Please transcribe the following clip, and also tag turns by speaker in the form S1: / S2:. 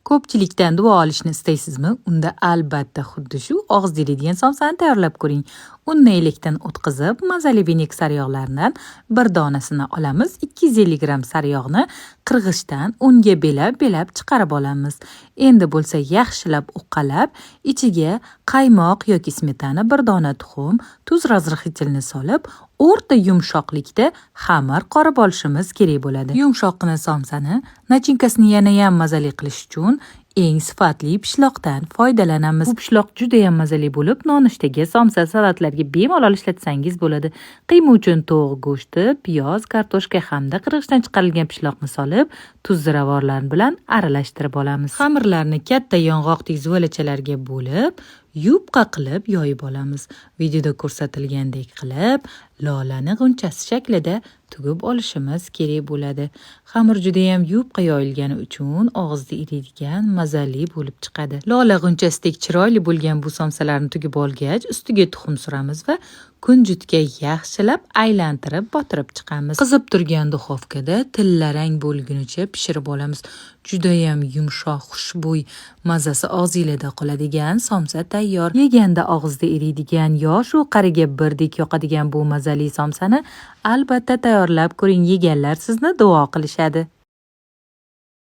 S1: Ko'pchilikdan duo olishni istaysizmi? Unda albatta xuddi shu og'izda eriydigan somsani tayyorlab ko'ring. Unni elakdan o'tkazib, mazali binik sariyog'lardan bir donasini olamiz. 250 g sariyog'ni qirg'ichdan unga belab chiqarib olamiz. Endi bo'lsa yaxshilab uqalab, ichiga qaymoq yoki smetana, bir dona tuxum, tuz, razrixitelni solib, o'rta yumshoqlikda xamir qorib olishimiz kerak bo'ladi. Yumshoqqina somsani nachinkasini yanayam mazali qilish uchun eng sifatli pishloqdan foydalanamiz. Bu pishloq juda ham mazali bo'lib, nonushtaga, somsa, salatlarga bemalol ishlatsangiz bo'ladi. Qiyma uchun to'g'ri go'shti, piyoz, kartoshka hamda qirg'ichdan chiqarilgan pishloqni solib, tuz ziravorlar bilan aralashtirib olamiz. Xamirlarni katta yong'oqdek zuvalachalarga bo'lib, yupqa qilib yoyib olamiz. Videoda ko'rsatilgandek qilib, lolani g'unchasi shaklida tugib olishimiz kerak bo'ladi. Xamir juda ham yupqa yoyilgani uchun og'izda eriydigan mazali bo'lib chiqadi. Lola g'unchasidek chiroyli bo'lgan bu somsalarni tugib olgach, ustiga tuxum suramiz va kunjutga yaxshilab aylantirib botirib chiqamiz. Qizib turgan duxovkada tillarang bo'lgunicha pishirib olamiz. Juda ham yumshoq, xushbo'y, mazasi og'zingizda qoladigan somsa tayyor. Yeganda og'izda eriydigan, yosh-u qariga birdek yoqadigan bu mazali somsani albatta tayyorlab ko'ring. Yeganlar sizni duo qilishadi.